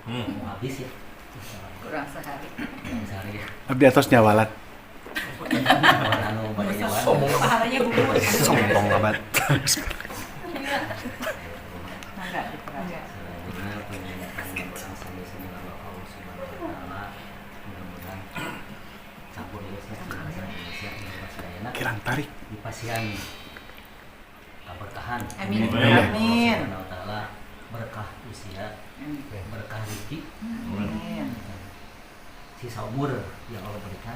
Habis ya. Kurang sehari. Ya. Abdi atos nyawalan. Anu bade nyawa. Pahalanya gugur. Sombong amat. Enggak diperhatikan. Kirang tarik. Di pasian keberkahan. Amin. Amin. Taala berkah usia, berkah rezeki, sisa umur yang Allah berikan,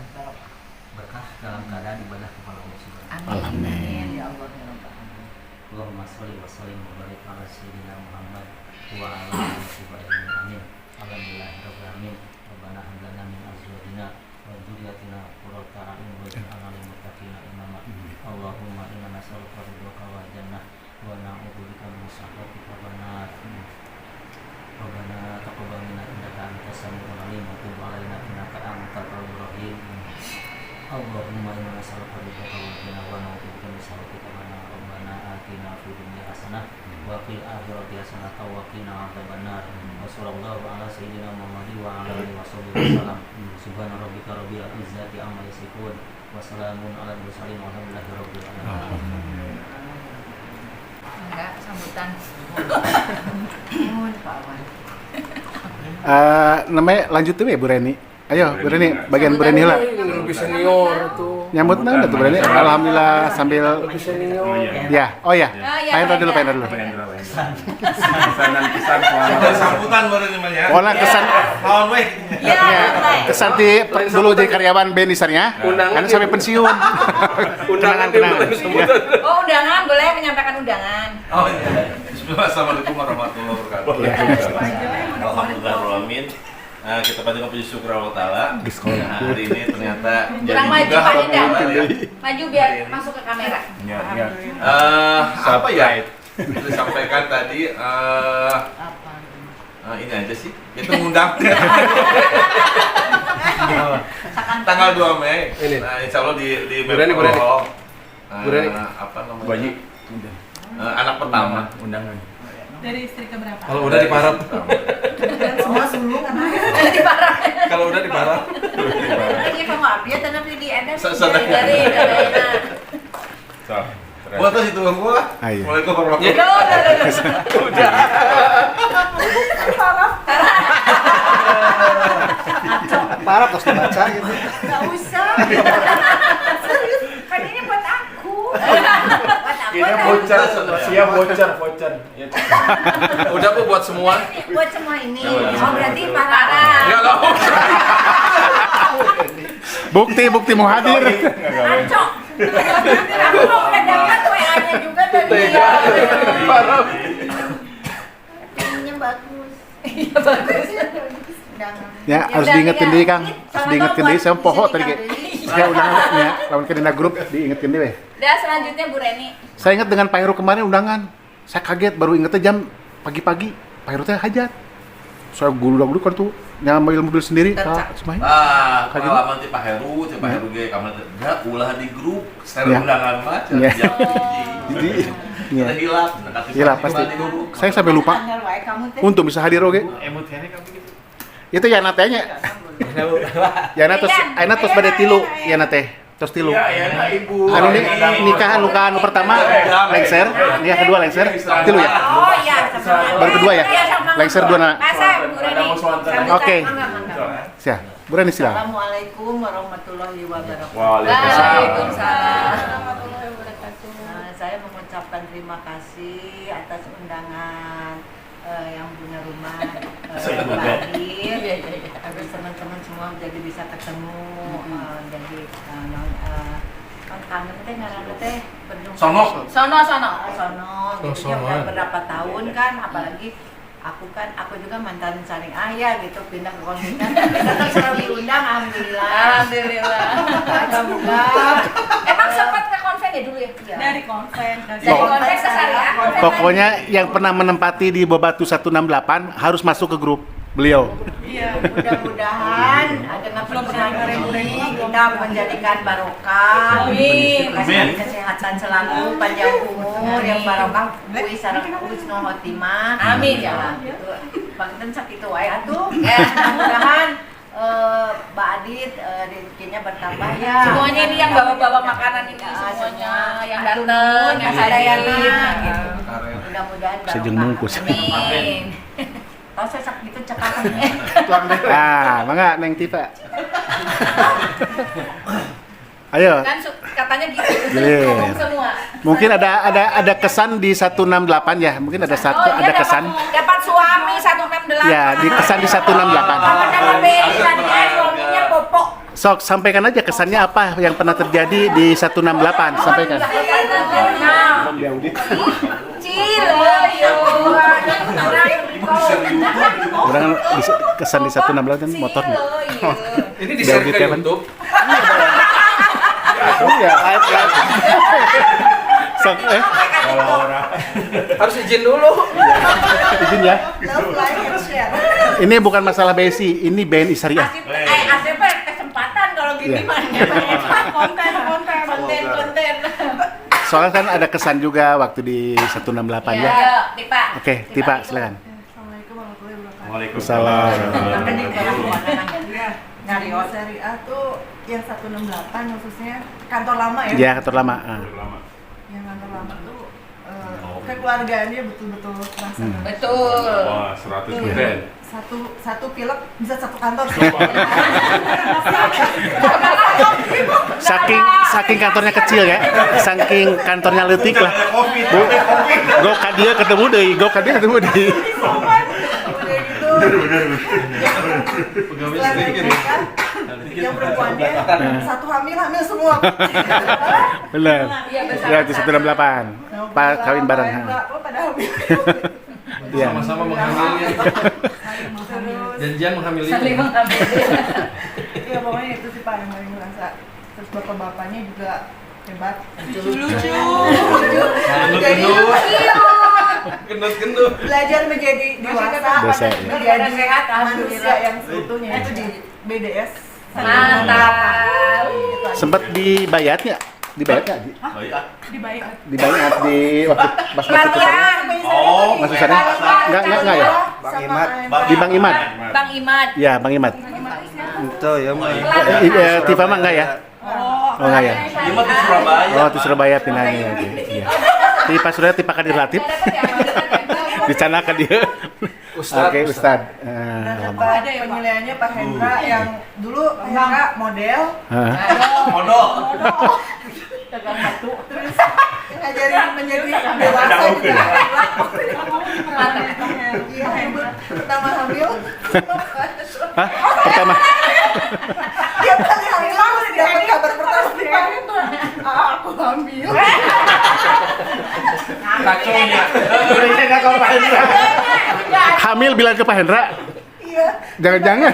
berkah dalam keadaan ibadah kepada Allah Subhanahu. Amin. Ya Allah ya Rabbal alamin. Allahumma sholli wa sallim wa barik ala sayyidina Muhammad wa ala alihi wa sahbihi amin. Alhamdulillahirabbil alamin. Rabbana hab lana min azwajina wa dzurriyyatina qurrata a'yun waj'alna lil muttaqina imama. Allahumma inna nas'aluka ridhaka wal jannah wa na'udzubika min sakhatika wan nar. Rabbana taqabbal minna innaka antas samiul alim wa tub 'alaina innaka antat tawwabur rahim. Allahumma inna nas'aluka ridhaka wal jannah wa na'udzubika min sakhatika wan nar. Rabbana atina fid dunya hasanah wa fil akhirati hasanah wa qina adzabannar. Wa sallallahu ala sayyidina Muhammadin wa ala alihi wasallam. Subhana rabbika rabbil izzati amma yasifun wa salamun alal mursalin walhamdulillahi rabbil alamin. Enggak sambutan. Mohon Pak Wan. Namanya lanjut tuh ya Bu Reni. Ayo Bu Reni, bagian Bu Reni lah. Lebih senior tuh. Nyambut nang tuh Bu Reni. Alhamdulillah sambil Lebih senior. ya. Oh ya. Pengen dulu. Kesan dan kesan selama sambutan baru namanya. Pola kesan Lawan weh. kesan dulu jadi karyawan Benisarnya. Undangan Kan sampai pensiun. Undangan Kenangan. sambutan. Oh, undangan boleh menyampaikan undangan. Oh iya. Bismillah. Assalamualaikum warahmatullahi wabarakatuh. Alhamdulillahirrahmanirrahim. Kita panjatkan puji syukur Allah Ta'ala. Nah, hari ini ternyata jadi Kurang maju juga Pak alhamdulillah Dinda. ya. Maju biar masuk ke kamera. Apa ya? Disampaikan tadi ini aja sih. Itu ngundang. Tanggal 2 Mei. Ini. Nah, insya Allah di Burani. Hall. Burani. Apa namanya? Baji Anak pertama. undangan. Dari istri keberapa? Kalau udah diparap. Semua sebelum kan? Di parah. Kalau udah diparap. Ini kamu update tapi di ada Sedang. dari So, Gua tuh situ gua. Ayo. Waalaikumsalam warahmatullahi wabarakatuh. Udah. Parah terus dibaca gitu. Enggak usah. Serius. Kan ini buat aku. Buat aku. ini voucher, siap voucher. Ya. Udah Bu buat semua. Buat semua ini. Oh, berarti parah. Enggak enggak usah. Bukti mau hadir. Acok. Aku mau udah dapat WA-nya juga dari dia. Parap. Ini bagus. Iya bagus. Ya, harus diingetin diri Kang. Harus diingetin diri sama pohon tadi kayak. Saya undangannya lawan kedina grup diingetin diri. Dan selanjutnya Bu Reni. Saya ingat dengan Pak Heru kemarin undangan. Saya kaget baru ingetnya jam pagi-pagi. Pak Heru teh hajat. Saya gulu-gulu kan tuh nyambil mobil sendiri Kak Ismail. Pengalaman ti Pak Heru ge kamar enggak ulah di grup secara Ya. undangan mah. Ya. Jadi Kita ya. hilap. Iya pasti. Saya sampai lupa. Untung bisa hadir oge. Emotnya kamu gitu. Itu ya natenya. Ya terus ayeuna tos bade tilu ya nate. Tos tilu. Iya, Ibu. Anu nikahan luka anu pertama lengser, nikah kedua lengser, tilu ya. Oh iya, sama. Baru kedua ya? Iya, sama. Lengser dua na. Masa Bu Reni. Oke. Siap. Bu Reni silakan. Assalamualaikum warahmatullahi wabarakatuh. Waalaikumsalam. Warahmatullahi wabarakatuh. Saya mengucapkan terima kasih atas undangan yang punya rumah hadir. Agar teman-teman semua jadi bisa ketemu. Jadi kan kangen teh ngaranna teh berjumpa. Sono. Sono. Sono. Gitu Sono. udah berapa tahun kan, apalagi aku juga mantan saling ayah gitu, pindah ke konflik kita selalu diundang, alhamdulillah. Moga-moga Emang sempat ke konven ya dulu ya? dari konven Dari konven ke syariah. Pokoknya yang pernah menempati di Bobatu 168 harus masuk ke grup beliau. mudah-mudahan dengan pernikahan ini kita menjadikan barokah, kasih kesehatan selalu, panjang umur yang barokah, kuis sareng husnul khotimah. Amin. Ya, itu. Kita pencak itu wae atuh. Ya, mudah-mudahan Mbak Adit rezekinya bertambah ya. Semuanya ini yang bawa-bawa makanan ini semuanya yang datang, yang hadir gitu. Mudah-mudahan Sejeng mungkus. Amin. Oh, sesak gitu cekakan. Ah, mangga Neng Tifa. Ayo. Kan katanya gitu. Gilir. Ngomong semua. Mungkin ada kesan di 168 ya. Mungkin ada ada kesan. Dapat suami 168. Ya, di kesan di 168. Dapat beli tadinya suaminya popok. Sok, sampaikan aja kesannya apa yang pernah terjadi di 168. Sampaikan. Orang kesan di 168 kan motornya. Ini di-share ke YouTube. Iya, sok, Harus izin dulu. izin ya. Love, like, and share. Ini bukan masalah BSI, ini BNI Syariah. ACP kesempatan kalau gini Iya. mah. Konten. Soalnya kan ada kesan juga waktu di 168 ya. Ayo, Tipa. Oke, Tipa silakan. Assalamualaikum warahmatullahi wabarakatuh. Waalaikumsalam. Iya, nyari syariah tuh yang 168 khususnya kantor lama ya. Ya, kantor lama. Yang kantor lama tuh kekeluargaannya betul-betul terasa. Betul. Wah, 100%. Satu pilek bisa satu kantor. Saking kantornya kecil ya. Saking kantornya leutik lah. Bu, go ka dieu ketemu deui, go ka dieu ketemu deui. Udah gitu. Pegawai Selain sedikit. mereka, yang perempuannya satu hamil semua. Benar. Iya, betul. Ya, itu 168. Pak kawin bareng. Enggak, pada hamil. Iya. Sama-sama menghamilnya. Terus Janjian menghamili. Saling mengambil. ya pokoknya itu sih Pak yang paling merasa. Terus bapak-bapaknya juga hebat. Lucu. Jadi Gendut-gendut. belajar menjadi dewasa, Dewasa, ya. menjadi Sehat, manusia alhamdulillah. yang seutuhnya itu di BDS. Mantap. Sempat dibayat nggak? Dibayat nggak? Dibayar. Dibayat di waktu pas masuk ke sana? Masuk sana? Enggak ya? Bang Imad. Di Bang Imad. Bang Imad. Ya, Bang Imad. Itu ya mah. Tifa mah enggak ya? Oh enggak ya? Lima di Surabaya. Oh, di Surabaya pindahannya. Oke. Iya. Tifa sudah Tifa Kadir Latif. Dicanakan dia. Ustadz. Oke, Ustad. Dapat penilaiannya Pak Hendra yang dulu Pak Hendra model, Modal. terus ngajarin menjadi dewasa juga. Iya, pertama hamil. Hah? Pertama. Tiap kali hamil aku dapat kabar pertama dari Pak Hendra. Aku hamil. Kacaunya. Hamil bilang ke Pak Hendra. Iya. Jangan-jangan.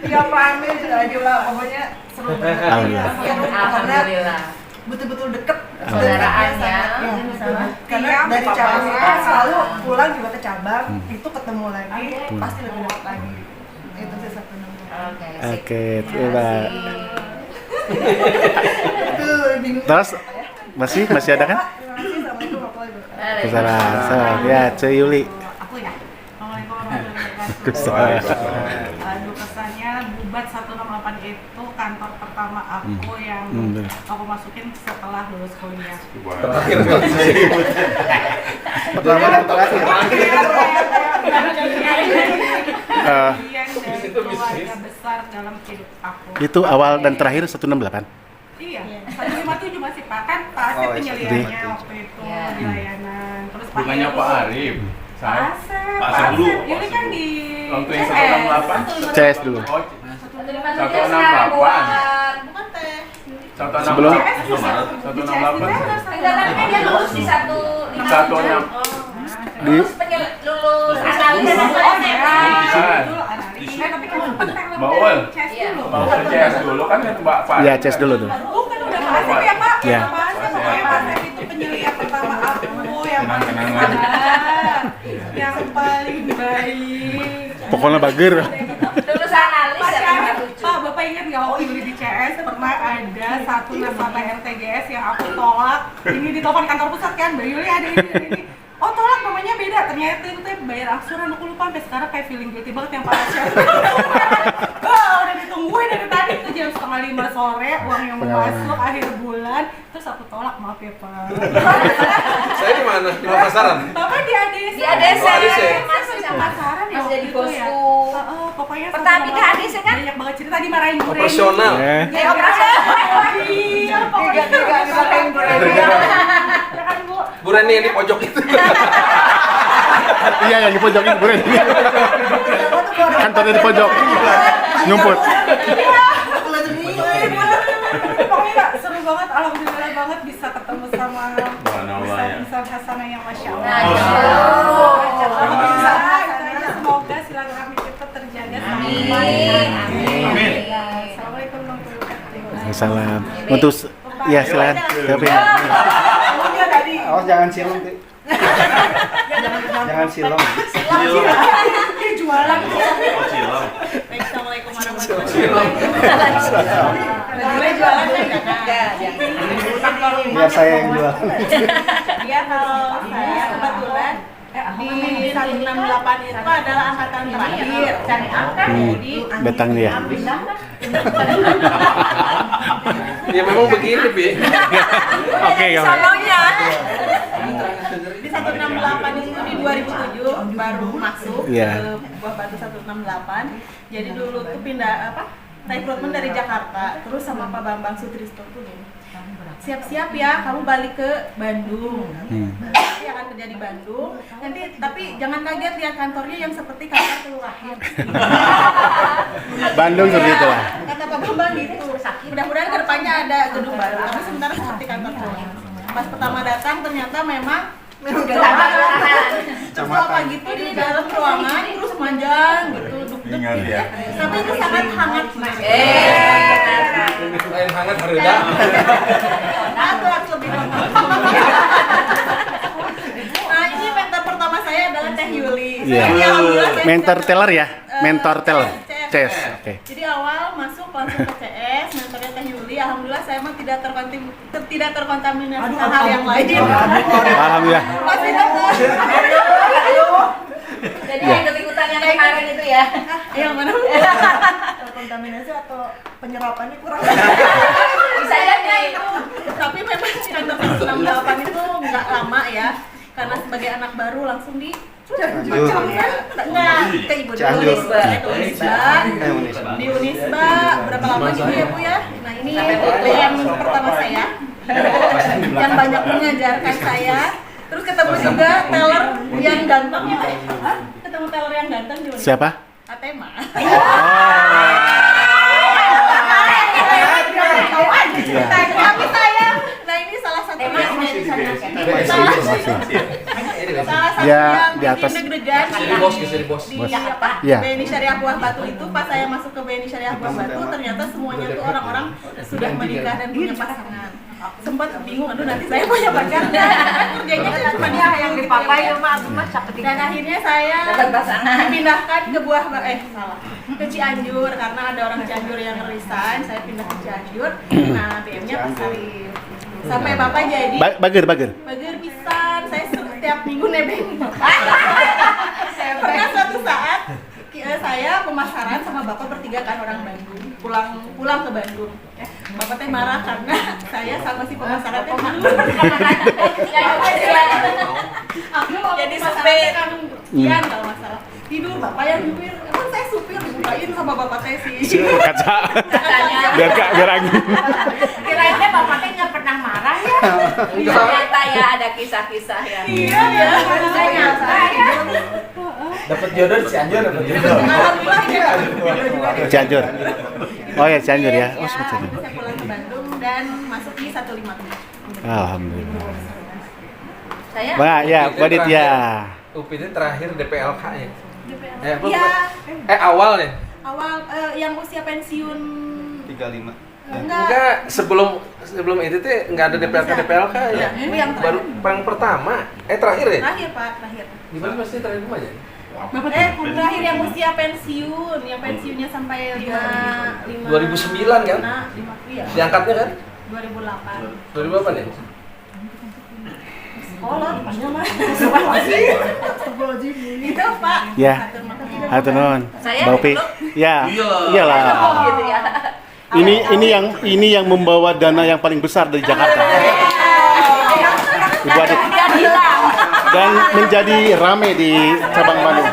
Iya, Pak hamil sudah aja lah. Pokoknya seru banget. Alhamdulillah. Seru karena Alhamdulillah. betul-betul deket. Saudaraannya. Karena dari cabang itu selalu pulang juga ke cabang, itu ketemu lagi, pasti lebih dekat lagi. Itu sih 168. Oke. Oke, coba. Itu bingung. Terus masih ada kan? Terima kasih. Assalamualaikum warahmatullahi wabarakatuh. Kesalahan. Ya, Ce Yuli. Aku ya. Assalamualaikum warahmatullahi wabarakatuh. Kesalahan. Aduh, kesannya Bubat 168 itu kantor pertama aku yang bener. aku masukin setelah lulus kuliah. Terakhir kali saya. Pertama dan terakhir. Bagian dari keluarga besar dalam hidup aku. Itu awal dan terakhir 168. Iya, 157 masih Pak, kan Pak Asep penyelihannya waktu itu Iya. di layanan. Terus Pak Bukannya Heru. Pak Arif. Pak Asep. Pak Asep dulu. Ini kan di Waktu yang CS. 168. CS dulu. Oh, 168. Bukan teh. 168. Sebelum Di 168. Enggak, tapi kan dia lulus di 158. di Lulus analis Oh, SMA. iya. Dulu analis. Tapi kan sempat Mbak Ul. CS Iya. dulu. Mau ke CS dulu kan yang Mbak Fat. ya CS dulu tuh. Bukan udah Pak Asep ya Pak? Iya. Pak Asep, pokoknya Pak Asep itu penyelihat pertama aku yang paling Kenang-kenangan. benar, yang paling baik. Pokoknya bager. Lulus analis Pak ya Syarif, lucu. Pak Bapak ingat nggak waktu dulu di CS pernah ada satu nasabah RTGS yang aku tolak. Ini di telepon kantor pusat kan, Mbak Yuli ada ini. Oh tolak namanya beda beda, ternyata itu teh bayar angsuran aku lupa sampai sekarang kayak feeling guilty banget yang para chef. Udah ditungguin dari tadi tuh jam 4:30 sore uang yang mau masuk akhir bulan, terus aku tolak, maaf ya Pak. Saya di mana? Di pasaran. Bapak di ADC. Di ADC. Masuk di pasaran ya. Masih jadi waktu itu ya. bosku. Pokoknya Pertamina ADC kan? banyak banget cerita dimarahin Bu Reni. Operasional. Ya operasional. Iya, pokoknya dimarahin Bu Reni. Ya kan Bu. Bu Reni yang di pojok itu. Iya, yang di pojok itu, Bu Reni. Kantornya di pojok. Nyumput. Pokoknya seru banget, alhamdulillah banget bisa ketemu sama bisa Hasanah yang Masya Allah. Alhamdulillah, semoga silaturahmi kita terjaga sampai. Amin. Assalamualaikum warahmatullahi wabarakatuh. Salam. Untuk ya silakan. Siapa ya? Awas jangan silong, Ti. Jangan silong. Dia jualan. Assalamualaikum warahmatullahi wabarakatuh. Gue jualan enggak? Biar saya yang jual. Iya, kalau saya kebetulan di 168 itu adalah angkatan terakhir. Cari angka jadi Betang dia. Ya memang begini, Bi. Oke, sononya. Di 168 itu di 2007 baru masuk Iya. ke Buah Batu 168. Jadi dulu tuh pindah rekrutmen dari Jakarta, terus sama Pak Bambang Sutrisno tuh gini, siap-siap ya kamu balik ke Bandung. Nanti akan kerja di Bandung. Nanti tapi jangan kaget lihat kantornya yang seperti kantor kelurahan. Bandung seperti itu lah. Kata Pak Bambang gitu. Mudah-mudahan kedepannya ada gedung baru. Tapi sementara seperti kantor kelurahan. Pas pertama datang ternyata memang terus apa gitu di dalam ruangan terus panjang gitu duduk gitu ya. Tapi itu sangat hangat. Lain hangat hareuda. Nah, itu harus lebih lengkap. Nah, ini mentor pertama saya adalah Teh Yuli. Iya. Mentor teller ya? Mentor teller. CS. Oke. Jadi awal masuk langsung ke CS, mentornya Teh Yuli. Alhamdulillah saya mah tidak terkontaminasi hal yang lain. Alhamdulillah. Masih tetap. Jadi yang ikut-ikutan yang kemarin itu ya. Yang mana? Kontaminasi atau penyerapannya kurang. Bisa jadi. Tapi memang kantor 168 itu nggak lama ya. Karena sebagai anak baru langsung di ke Ibu dulu di Unisba berapa lama gitu ya Bu ya. Nah ini yang pertama saya yang banyak mengajarkan saya. Terus ketemu juga teller yang ganteng ya. Ketemu teller yang ganteng di Unisba. Siapa? Atema. Tapi saya, nah ini salah satu yang Ya, di atas. deg-degan Jadi bos, jadi bos. di apa? Iya. BNI Syariah Buah Batu itu pas saya masuk ke BNI Syariah Buah Batu ternyata semuanya tuh orang-orang sudah menikah dan punya pasangan. Sempat bingung, aduh nanti saya punya pacar kerjanya cuma dia yang dipakai dan akhirnya saya dipindahkan ke ke Cianjur karena ada orang Cianjur yang resign, saya pindah ke Cianjur. Nah, PM-nya Pak Sarif. Sampai Bapak jadi Bager. Bager pisan, saya setiap minggu nebeng Bapak. Pernah suatu saat saya pemasaran sama Bapak bertiga kan orang Bandung, pulang ke Bandung. Bapak teh marah karena saya sama si pemasaran teh jadi supir kan kian kalau masalah. Tidur Bapak yang nyupir, emang saya supir dibukain sama Bapak teh sih. Kacanya. Biar angin. Kirain Bapak teh nggak pernah marah ya. Ternyata ya ada kisah-kisah yang. Iya ya, saya nyata ya. Dapat jodoh di Cianjur, dapat jodoh. Alhamdulillah ya. Cianjur. Oh ya Cianjur ya. Oh Saya Cianjur. pulang ke Bandung dan masuk di 157. Alhamdulillah. Saya Mbak ya, Badit ya. UPI itu terakhir DPLK ya. Iya, Awal ya. awal yang usia pensiun 35. Enggak, sebelum itu tuh enggak ada DPLK ya. Yang Baru yang pertama, terakhir ya? terakhir Pak, terakhir. Gimana pasti terakhir aja? Terakhir yang usia pensiun, yang pensiunnya sampai 5 2009 kan? Iya. Diangkatnya kan? 2008. 2008 ya? kolot, panjang mah. Itu Pak. Ya. Hatur nuhun. Saya Bang Upi. dulu. Ya. Iyalah. Iyalah. Gitu ya. Ini yang membawa dana yang paling besar dari Jakarta. Ibu Adit. Kemudian hilang. Dan menjadi rame di cabang Bandung.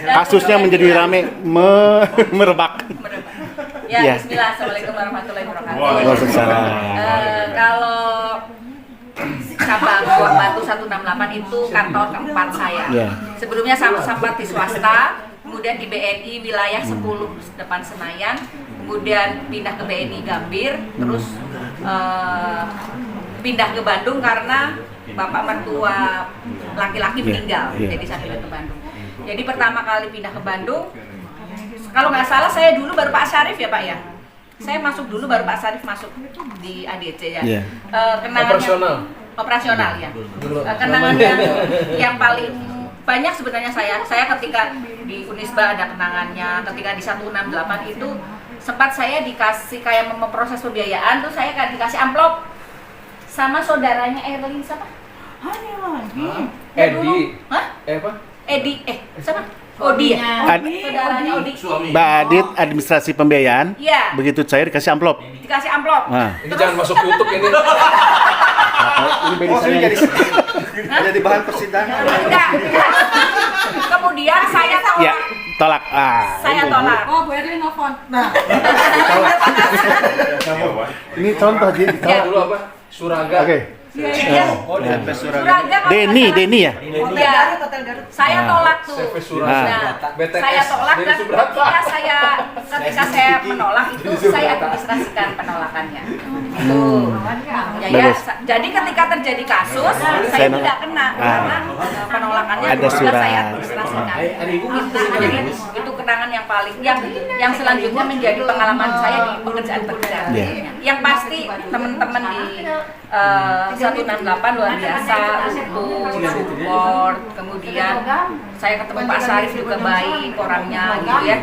Kasusnya menjadi rame merebak. Ya, Iya. bismillah. Assalamualaikum warahmatullahi wabarakatuh. Waalaikumsalam. Kalau cabang Buah Batu 168 itu kantor keempat saya. Iya. Sebelumnya sempat di swasta, kemudian di BNI wilayah 10 depan Senayan, kemudian pindah ke BNI Gambir, terus pindah ke Bandung karena bapak mertua laki-laki meninggal, Iya. jadi saya pindah ke Bandung. Jadi pertama kali pindah ke Bandung, kalau nggak salah saya dulu baru Pak Syarif ya Pak ya. Saya masuk dulu baru Pak Syarif masuk di ADC ya. Iya. Kenangannya operasional ya. Kenangan yang paling banyak sebenarnya saya ketika di Unisba ada kenangannya, ketika di 168 itu sempat saya dikasih kayak memproses pembiayaan tuh saya kan dikasih amplop sama saudaranya Erlin siapa? Edi. Hah? Apa? Edi, siapa? Odi ya? Saudaranya Odi. Mbak Adit administrasi pembiayaan. Iya. Begitu cair dikasih amplop. Dikasih amplop. Nah. Ini jangan masuk YouTube ini. Oh, ini jadi bahan persidangan. Enggak. Kemudian saya tolak. Ya, tolak. Saya tolak. Oh, Bu Erlin nelfon. Nah, Ini contoh jadi Ya. Dulu apa? Suraga. Oke. Iya. Oh, DP Suraga. Suraga kalau Deni nggak ya? salah. Iya. Saya tolak tuh. CV Suraga. Nah, BTS. saya tolak Dari dan Subrata. ketika saya menolak itu saya administrasikan penolakannya. Itu. Bagus. Jadi ketika terjadi kasus saya Saya tidak kena karena penolakannya Ada sudah surat. saya administrasikan. Jadi itu kenangan yang paling yang selanjutnya menjadi pengalaman saya di pekerjaan-pekerjaan. Iya. Yang pasti teman-teman di 168 luar biasa untuk support, kemudian saya ketemu Pak Syarif juga baik orangnya gitu ya.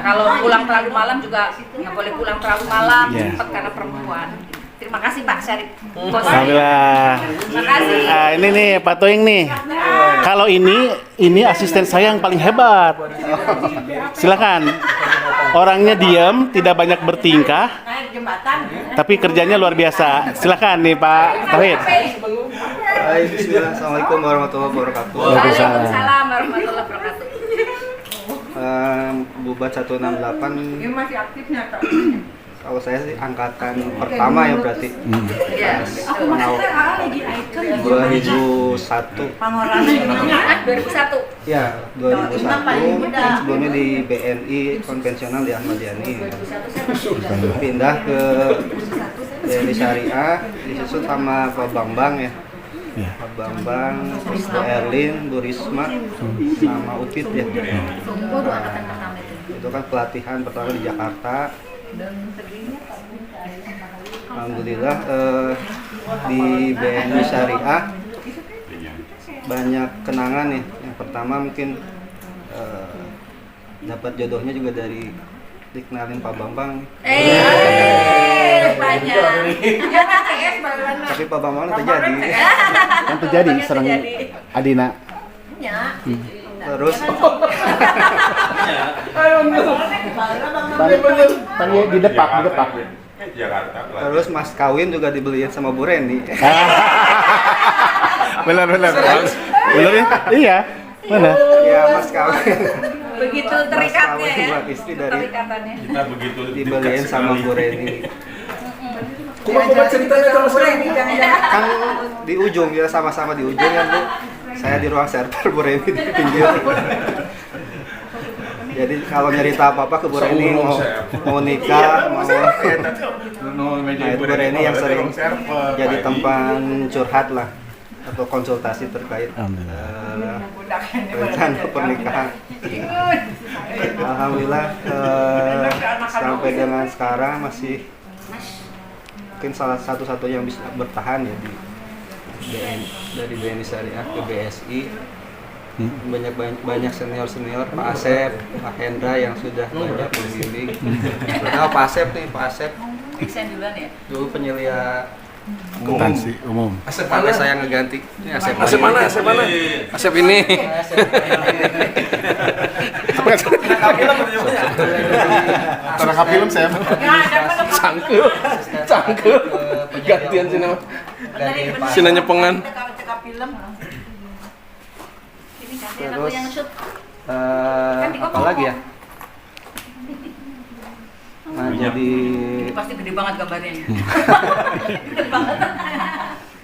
Kalau pulang terlalu malam juga nggak boleh pulang terlalu malam, Yeah. cepat karena perempuan. Terima kasih Pak Syarif. Bos. Alhamdulillah. Terima kasih. Ini nih Pak Toing nih. Kalau ini asisten saya yang paling hebat. Silakan. Orangnya diam, tidak banyak bertingkah, Naik jembatan. tapi kerjanya luar biasa. Silakan nih Pak Tauhid. Hai, bismillah. Assalamualaikum warahmatullahi wabarakatuh. Waalaikumsalam warahmatullahi wabarakatuh. Bubat 168. Ini masih aktifnya Kak. Kalau saya sih angkatan pertama ya berarti. Iya. maksudnya lagi icon. 2001. 2001. Ya, 2001. Kan sebelumnya di BNI konvensional di Ahmad Yani. 2001 saya masih Pindah ke BNI Syariah, disusul sama Pak Bambang ya. Pak Bambang, terus Bu Erlin, Bu Risma, sama Upit ya. Itu kan pelatihan pertama di Jakarta. Alhamdulillah di BNI Syariah banyak kenangan nih. Yang pertama mungkin dapat jodohnya juga dari dikenalin Pak Bambang. banyak. Ya CS barusan. Tapi Pak Bambang terjadi. Yang terjadi serang Adina. Ya. Terus Tanya di depak. Jakarta. terus Mas Kawin juga dibeliin sama Bu Reni. Benar. Benar ya? Iya. Mana? Ya Mas Kawin Begitu terikatnya ya. buat istri dari Terikatannya. Kita begitu dibeliin dekat sama sekali. Bu Reni. Kumaha ceritanya sama sekali. Kan di ujung ya sama-sama di ujung ya Bu. Saya di ruang server, Bu Reni di pinggir. Jadi kalau nyerita apa-apa ke Bu Reni mau nikah, mau nah, itu Bu Reni yang sering jadi tempat curhat lah atau konsultasi terkait rencana pernikahan. Alhamdulillah sampai dengan sekarang masih mungkin salah satu-satunya yang bisa bertahan ya di BNI, dari BNI Syariah ke BSI. Banyak senior Pak Asep, Pak Hendra yang sudah banyak membimbing. Pertama Pak Asep nih, Pak Asep Exen duluan ya. dulu penyelia Akuntansi umum. Asep Sampai mana? saya ngeganti. Ini Asep Asep mana? Asep mana? Asep ini. Terakhir film saya. Cangkel. Cangkel. Gantian sini mah. Sini nyepengan. Cekap film. Ini gantian aku Terus yang shoot. apa lagi ya? Nah, jadi Ini pasti gede banget gambarnya.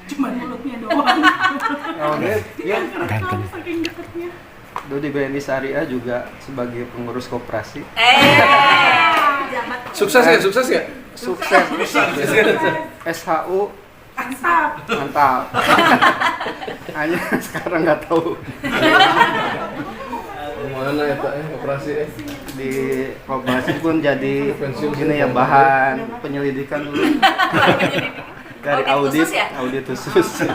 Cuman mulutnya doang. ya, Ganteng. Saking deketnya. dulu di BNI Syariah juga sebagai pengurus koperasi. Sukses ya, sukses ya. Sukses. SHU Mantap. mantap. Hanya sekarang nggak tahu Mana ya Pak? Operasi di koperasi pun jadi gini ya, bahan penyelidikan dulu dari Audit audit khusus ya? audit khusus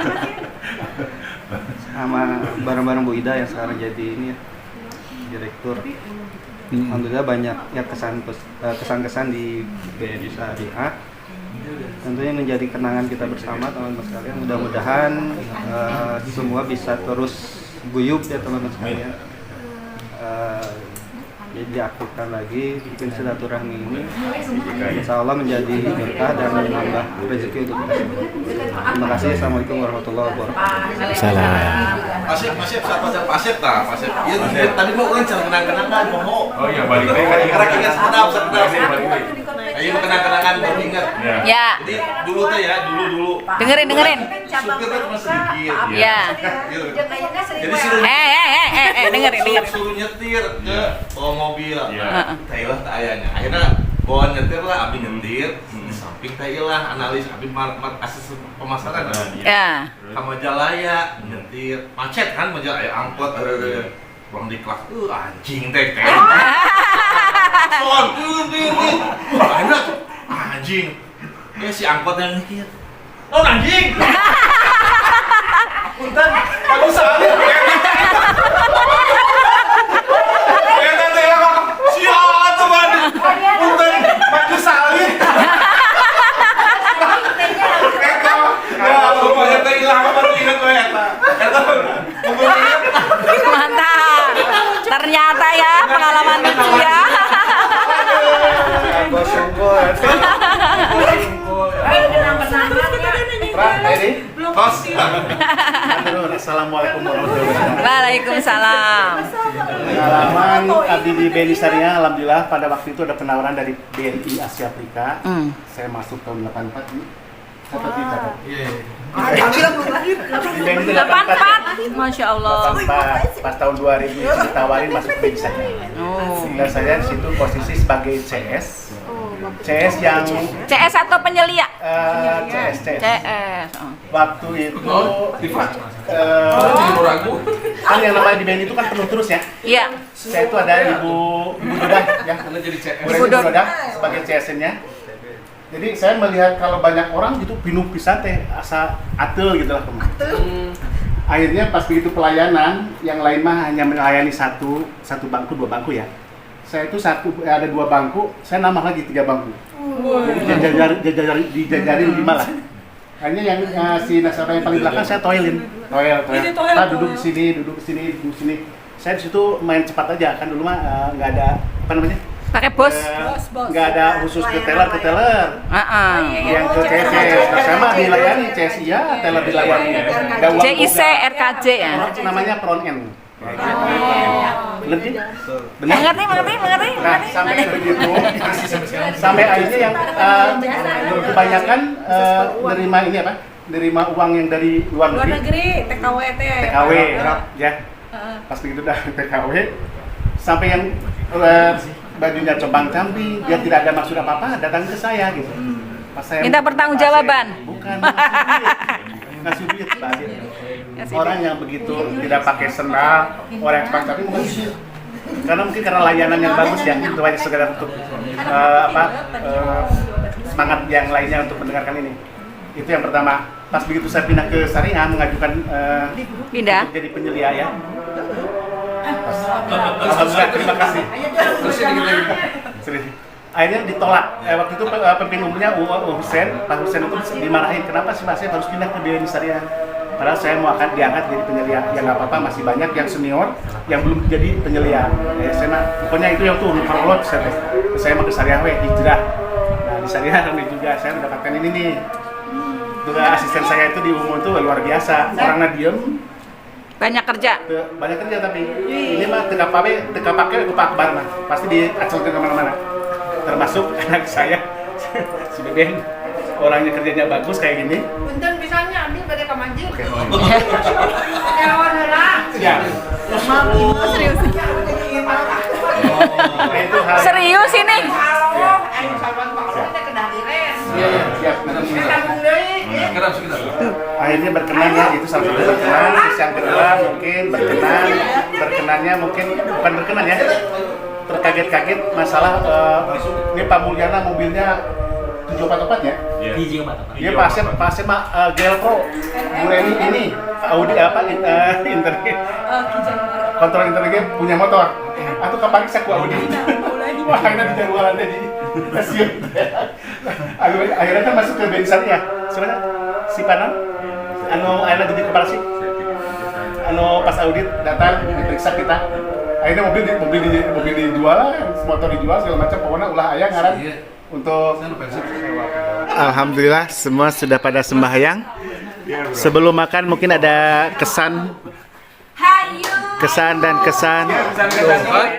sama bareng-bareng Bu Ida yang sekarang jadi ini ya, direktur. Alhamdulillah banyak ya kesan-kesan di BNI Syariah. Tentunya menjadi kenangan kita bersama teman-teman sekalian. Mudah-mudahan semua bisa terus guyup ya teman-teman sekalian. Jadi diaktifkan lagi bikin silaturahmi ini, insya Allah menjadi berkah dan menambah rezeki untuk kita semua. Terima kasih. Assalamualaikum warahmatullahi wabarakatuh. Salam. Pasif, siapa sih? Pasif tak? Pasif. Iya, tadi mau ulang cara kenang-kenangan, mau. Oh iya, balik lagi kan. Karena ingat sedap. Balik lagi. Ayo kenang-kenangan, baru ingat. Ya. Jadi dulu tuh ya, dulu. Dengerin. Supir tuh cuma sedikit. Ya. Gitu. Jadi Jadi suruh Dengerin. suruh nyetir ke bawa mobil. Iya. Tailah tak ayahnya. Akhirnya bawa nyetir lah, Abi nyetir. Di samping tailah analis Abi asas pemasaran. Ya. Ke Majalaya nyetir. Macet kan Majalaya angkot. Bang di kelas anjing teh. Son, enak anjing. Ya si angkot yang mikir. Oh anjing. Punten, aku salah. Siapa tuh man? Punten, maju salin. Ya, pokoknya teh hilang apa tuh ingat gue eta. Mantap. Ternyata ya pengalaman lucu ya. Kos. Assalamualaikum warahmatullahi wabarakatuh. Waalaikumsalam. Pengalaman abdi di BNI Syariah, alhamdulillah pada waktu itu ada penawaran dari BNI Asia Afrika. Saya masuk tahun 84 nih. Catat di catat. Di BNI itu 84. Masya Allah. 84, pas tahun 2000 itu ditawarin masuk ke BNI Syariah. Dan saya di situ posisi sebagai CS. CS yang CS atau penyelia? CS. CS. Waktu itu ragu. kan yang namanya di BNI itu kan penuh terus ya. Iya. Saya itu ada Ibu Dodah ya. Karena jadi CS. Ibu Dodah sebagai CSN-nya. Jadi saya melihat kalau banyak orang gitu pinuh pisan teh asa atel gitu lah. Akhirnya pas begitu pelayanan, yang lain mah hanya melayani satu bangku, 2 bangku ya. Saya itu ada 2 bangku, saya nambah lagi 3 bangku. Jadi dijajarin 5 lah. Akhirnya yang si nasabah yang paling belakang saya toil. Pak duduk di sini. Saya di situ main cepat aja kan dulu mah nggak ada apa namanya? Pakai bos. Nggak ada khusus ke teller. Yang ke CS. Nah, saya mah dilayani CS iya, teller dilayani. Nggak uang CIC boga. RKJ ya. Namanya Pron N. Lebih? Mengerti. Nah, sampai begitu, sampai akhirnya yang kebanyakan nerima ini apa? Nerima uang yang dari luar negeri. TKW TKW, ya. Pas begitu dah TKW, sampai yang bajunya combang-camping, dia tidak ada maksud apa-apa, datang ke saya gitu. Pas saya Minta pertanggungjawaban. Bukan, ngasih duit, Pak. Orang yang begitu tidak pakai sendal, orang yang pakai mungkin sih. Karena layanan yang bagus ya, itu hanya sekedar untuk semangat yang lainnya untuk mendengarkan ini. Itu yang pertama. Pas begitu saya pindah ke Syariah mengajukan Pindah. untuk jadi penyelia ya. Alhamdulillah, terima kasih. Terus ini kita akhirnya ditolak. Waktu itu pemimpin umumnya Pak Hussein itu dimarahin, kenapa sih Mas Asep harus pindah ke BNI Syariah? Padahal saya mau akan diangkat jadi penyelia, ya nggak apa-apa, masih banyak yang senior yang belum jadi penyelia. Saya mah, pokoknya itu yang tuh kalau saya mau ke Syariah hijrah. Nah di Syariah kami juga saya mendapatkan ini nih. Tugas asisten saya itu di umum itu luar biasa, orangnya diem. Banyak kerja. Banyak kerja tapi ini mah teka pakai ke Pak Akbar mah pasti diaculkan kemana-mana. Termasuk anak saya si Beben, orangnya kerjanya bagus kayak gini. Punten pisahnya ambil pada kamanjir. Oke. Kawan lah. Ya. Serius. Nah, itu hal. Serius ini. Halo, ayo sahabat Pak Ron teh kedah diren. Iya, siap. Tabung deui. Sekarang sekitar. Akhirnya berkenan ya, itu salah satu berkenan. Terus yang kedua mungkin berkenannya mungkin bukan berkenan ya, terkaget-kaget masalah ini Pak Mulyana mobilnya 744 ya. Hiji mah Dia pasnya GL Pro, Mureni ini Audi apa internet, kontrol internet punya motor. Atau kapan bisa ku Audi? Wah, akhirnya dijadwalannya di stasiun. Akhirnya kan masuk ke bensin ya. Sebenarnya si Panan, akhirnya jadi kepala sih. Pas audit datang diperiksa kita. Akhirnya mobil dijual, motor dijual segala macam. Pokoknya ulah ayah ngaran untuk. Alhamdulillah semua sudah pada sembahyang. Sebelum makan mungkin ada kesan dan kesan.